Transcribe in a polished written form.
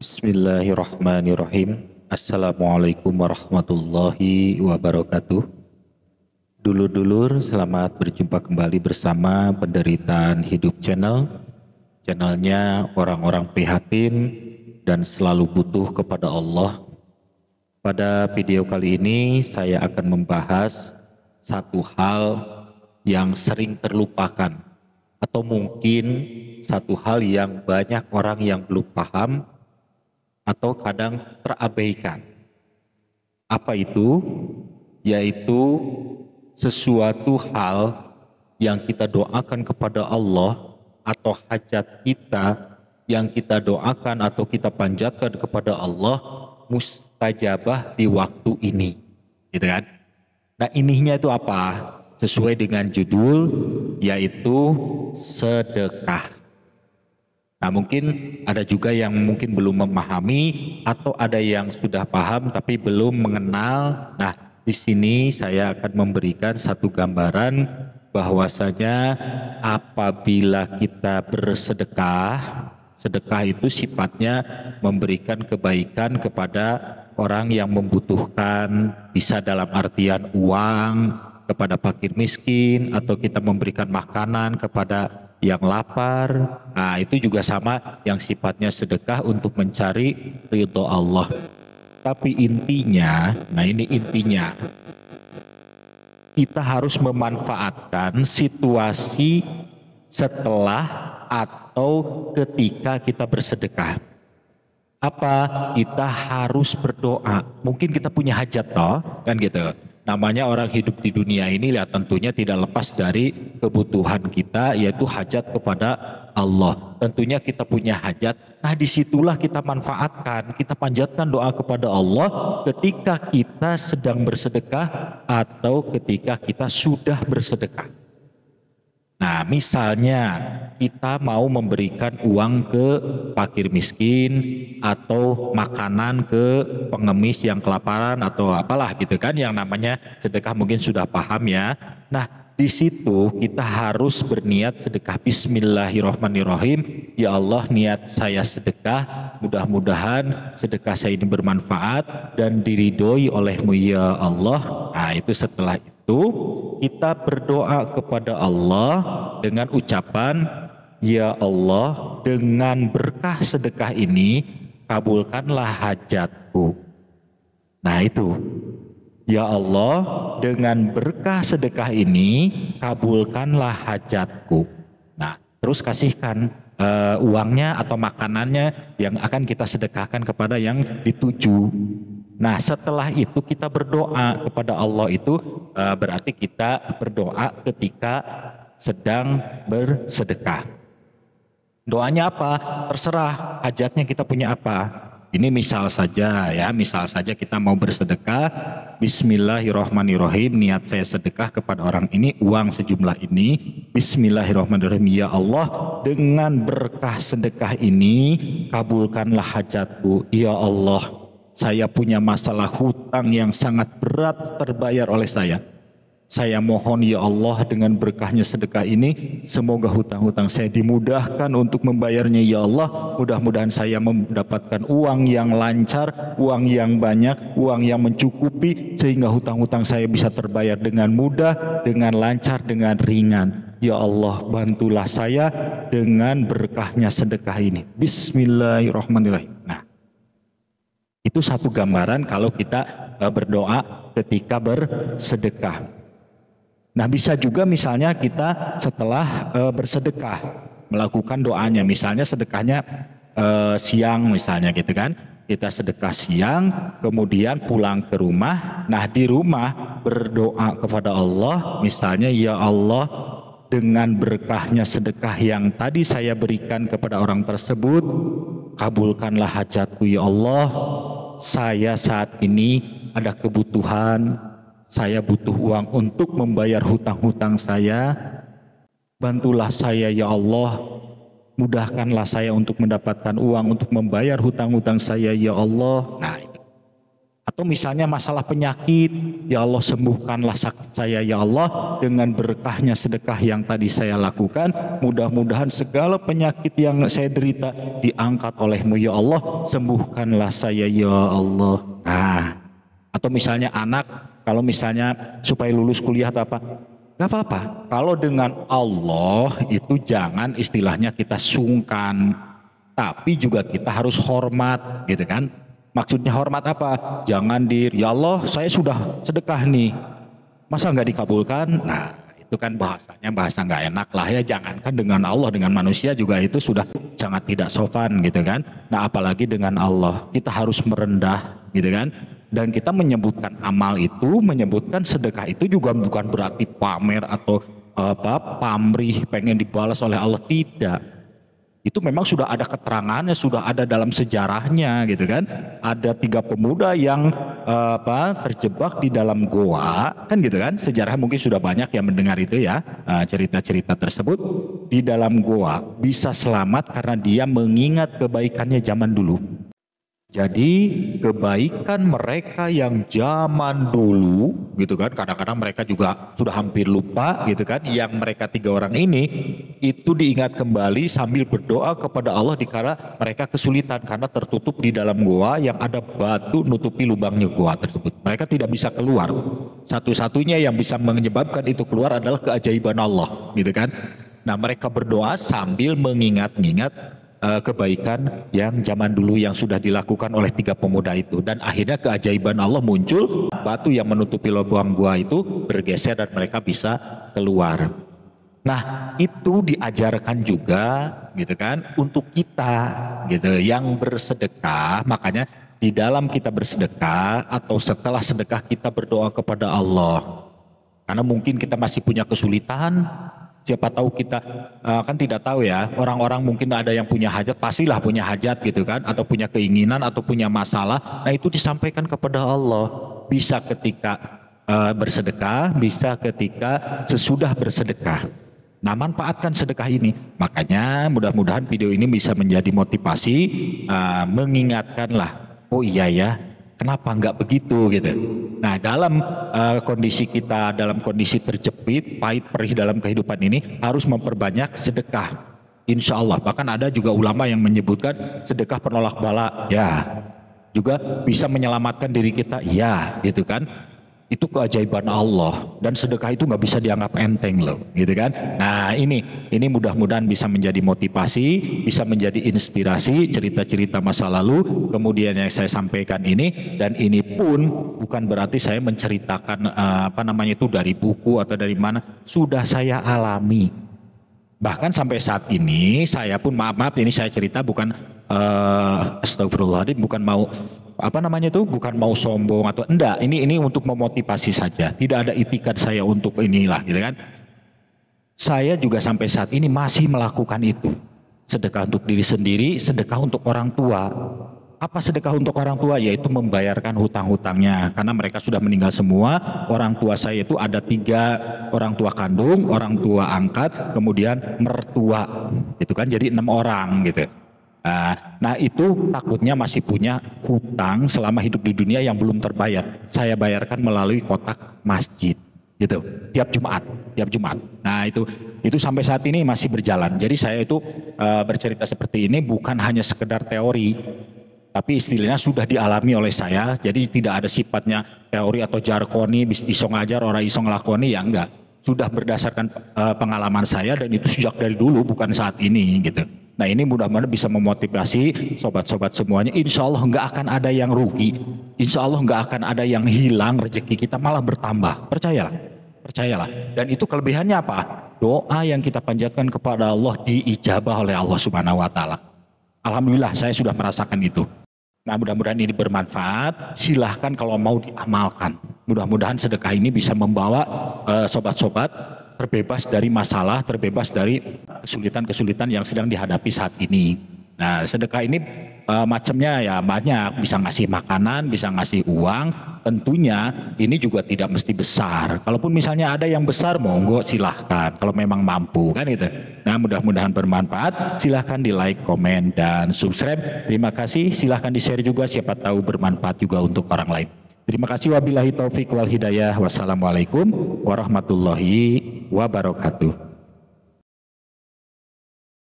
Bismillahirrahmanirrahim. Assalamualaikum warahmatullahi wabarakatuh. Dulur-dulur, selamat berjumpa kembali bersama Penderitaan Hidup Channel. Channelnya orang-orang prihatin dan selalu butuh kepada Allah. Pada video kali ini saya akan membahas satu hal yang sering terlupakan, atau mungkin satu hal yang banyak orang yang belum paham atau kadang terabaikan. Apa itu? Yaitu sesuatu hal yang kita doakan kepada Allah atau hajat kita yang kita doakan atau kita panjatkan kepada Allah mustajabah di waktu ini, gitu kan? Nah, ininya itu apa? Sesuai dengan judul, yaitu sedekah. Nah, mungkin ada juga yang mungkin belum memahami atau ada yang sudah paham tapi belum mengenal. Nah, di sini saya akan memberikan satu gambaran bahwasanya apabila kita bersedekah, sedekah itu sifatnya memberikan kebaikan kepada orang yang membutuhkan, bisa dalam artian uang kepada fakir miskin, atau kita memberikan makanan kepada yang lapar. Nah, itu juga sama yang sifatnya sedekah untuk mencari ridho Allah. Tapi intinya, nah ini intinya, kita harus memanfaatkan situasi setelah atau ketika kita bersedekah. Apa? Kita harus berdoa. Mungkin kita punya hajat toh, kan gitu. Namanya orang hidup di dunia ini ya tentunya tidak lepas dari kebutuhan kita, yaitu hajat kepada Allah. Tentunya kita punya hajat. Nah, disitulah kita manfaatkan, kita panjatkan doa kepada Allah ketika kita sedang bersedekah atau ketika kita sudah bersedekah. Nah, misalnya kita mau memberikan uang ke fakir miskin atau makanan ke pengemis yang kelaparan atau apalah gitu kan, yang namanya sedekah mungkin sudah paham ya. Nah, di situ kita harus berniat sedekah. Bismillahirrahmanirrahim. Ya Allah, niat saya sedekah, mudah-mudahan sedekah saya ini bermanfaat dan diridhoi oleh-Mu ya Allah. Nah, itu setelah itu kita berdoa kepada Allah dengan ucapan, ya Allah, dengan berkah sedekah ini kabulkanlah hajatku. Nah itu, ya Allah, dengan berkah sedekah ini kabulkanlah hajatku. Nah, terus kasihkan uangnya atau makanannya yang akan kita sedekahkan kepada yang dituju. Nah, setelah itu kita berdoa kepada Allah, itu berarti kita berdoa ketika sedang bersedekah. Doanya apa? Terserah hajatnya kita punya apa. Ini misal saja ya, misal saja kita mau bersedekah, Bismillahirrahmanirrahim, niat saya sedekah kepada orang ini, uang sejumlah ini, Bismillahirrahmanirrahim, ya Allah, dengan berkah sedekah ini kabulkanlah hajatku. Ya Allah, saya punya masalah hutang yang sangat berat terbayar oleh saya. Saya mohon ya Allah, dengan berkahnya sedekah ini semoga hutang-hutang saya dimudahkan untuk membayarnya ya Allah. Mudah-mudahan saya mendapatkan uang yang lancar, uang yang banyak, uang yang mencukupi sehingga hutang-hutang saya bisa terbayar dengan mudah, dengan lancar, dengan ringan. Ya Allah, bantulah saya dengan berkahnya sedekah ini. Bismillahirrahmanirrahim. Nah, itu satu gambaran kalau kita berdoa ketika bersedekah. Nah, bisa juga misalnya kita setelah bersedekah melakukan doanya, misalnya sedekahnya siang misalnya gitu kan. Kita sedekah siang, kemudian pulang ke rumah. Nah, di rumah berdoa kepada Allah, misalnya ya Allah, dengan berkahnya sedekah yang tadi saya berikan kepada orang tersebut, kabulkanlah hajatku ya Allah. Saya saat ini ada kebutuhan, saya butuh uang untuk membayar hutang-hutang saya. Bantulah saya ya Allah, mudahkanlah saya untuk mendapatkan uang untuk membayar hutang-hutang saya ya Allah. Nah, Atau misalnya masalah penyakit, ya Allah sembuhkanlah sakit saya ya Allah dengan berkahnya sedekah yang tadi saya lakukan. Mudah-mudahan segala penyakit yang saya derita diangkat olehmu ya Allah, sembuhkanlah saya ya Allah. Nah, atau misalnya anak, kalau misalnya supaya lulus kuliah atau apa, gak apa-apa. Kalau dengan Allah itu jangan istilahnya kita sungkan, tapi juga kita harus hormat gitu kan. Maksudnya hormat apa? Jangan ya Allah saya sudah sedekah nih, masa nggak dikabulkan? Nah itu kan bahasanya bahasa nggak enak lah ya. Jangankan dengan Allah, dengan manusia juga itu sudah sangat tidak sopan gitu kan. Nah apalagi dengan Allah, kita harus merendah gitu kan. Dan kita menyebutkan amal itu, menyebutkan sedekah itu juga bukan berarti pamer atau pamrih pengen dibalas oleh Allah, tidak. Itu memang sudah ada keterangannya, sudah ada dalam sejarahnya gitu kan. Ada 3 pemuda yang terjebak di dalam goa kan gitu kan. Sejarah mungkin sudah banyak yang mendengar itu ya, cerita-cerita tersebut. Di dalam goa bisa selamat karena dia mengingat kebaikannya zaman dulu. Jadi kebaikan mereka yang zaman dulu gitu kan, kadang-kadang mereka juga sudah hampir lupa gitu kan, yang mereka 3 orang ini itu diingat kembali sambil berdoa kepada Allah dikala mereka kesulitan karena tertutup di dalam goa yang ada batu nutupi lubangnya goa tersebut. Mereka tidak bisa keluar. Satu-satunya yang bisa menyebabkan itu keluar adalah keajaiban Allah gitu kan. Nah mereka berdoa sambil mengingat-ingat kebaikan yang zaman dulu yang sudah dilakukan oleh 3 pemuda itu, dan akhirnya keajaiban Allah muncul, batu yang menutupi lubang gua itu bergeser dan mereka bisa keluar. Nah itu diajarkan juga gitu kan untuk kita gitu yang bersedekah. Makanya di dalam kita bersedekah atau setelah sedekah kita berdoa kepada Allah, karena mungkin kita masih punya kesulitan. Siapa tahu kita kan tidak tahu ya, orang-orang mungkin ada yang punya hajat, pastilah punya hajat gitu kan, atau punya keinginan atau punya masalah. Nah itu disampaikan kepada Allah, bisa ketika bersedekah, bisa ketika sesudah bersedekah. Nah manfaatkan sedekah ini. Makanya mudah-mudahan video ini bisa menjadi motivasi, mengingatkanlah, oh iya ya, kenapa nggak begitu gitu. Nah dalam kondisi kita, dalam kondisi terjepit, pahit perih dalam kehidupan ini, harus memperbanyak sedekah. Insya Allah. Bahkan ada juga ulama yang menyebutkan sedekah penolak bala. Ya, juga bisa menyelamatkan diri kita. Ya, gitu kan. Itu keajaiban Allah, dan sedekah itu nggak bisa dianggap enteng loh, gitu kan. Nah ini mudah-mudahan bisa menjadi motivasi, bisa menjadi inspirasi cerita-cerita masa lalu kemudian yang saya sampaikan ini. Dan ini pun bukan berarti saya menceritakan itu dari buku atau dari mana, sudah saya alami. Bahkan sampai saat ini saya pun maaf ini saya cerita bukan astagfirullahaladzim, bukan mau bukan mau sombong atau enggak, ini untuk memotivasi saja. Tidak ada itikat saya untuk inilah gitu kan. Saya juga sampai saat ini masih melakukan itu. Sedekah untuk diri sendiri, sedekah untuk orang tua. Apa sedekah untuk orang tua? Yaitu membayarkan hutang-hutangnya, karena mereka sudah meninggal semua. Orang tua saya itu ada 3 orang tua kandung, orang tua angkat, kemudian mertua, itu kan jadi 6 orang gitu. Nah itu takutnya masih punya hutang selama hidup di dunia yang belum terbayar. Saya bayarkan melalui kotak masjid gitu, tiap Jumat. Nah itu sampai saat ini masih berjalan. Jadi saya itu bercerita seperti ini bukan hanya sekedar teori, tapi istilahnya sudah dialami oleh saya. Jadi tidak ada sifatnya teori atau jargoni, iso ngajar orang iso ngelakoni, ya enggak. Sudah berdasarkan pengalaman saya, dan itu sejak dari dulu, bukan saat ini gitu. Nah ini mudah-mudahan bisa memotivasi sobat-sobat semuanya. Insya Allah nggak akan ada yang rugi, insya Allah nggak akan ada yang hilang rezeki kita, malah bertambah. Percayalah. Dan itu kelebihannya apa? Doa yang kita panjatkan kepada Allah diijabah oleh Allah Subhanahu Wa Taala. Alhamdulillah saya sudah merasakan itu. Nah mudah-mudahan ini bermanfaat. Silahkan kalau mau diamalkan. Mudah-mudahan sedekah ini bisa membawa sobat-sobat terbebas dari masalah, terbebas dari kesulitan-kesulitan yang sedang dihadapi saat ini. Nah sedekah ini macamnya ya banyak, bisa ngasih makanan, bisa ngasih uang. Tentunya ini juga tidak mesti besar. Kalaupun misalnya ada yang besar, monggo silahkan kalau memang mampu kan itu. Nah mudah-mudahan bermanfaat. Silahkan di like, komen, dan subscribe. Terima kasih. Silahkan di share juga, siapa tahu bermanfaat juga untuk orang lain. Terima kasih, wabillahi taufik wal hidayah. Wassalamualaikum warahmatullahi wabarakatuh.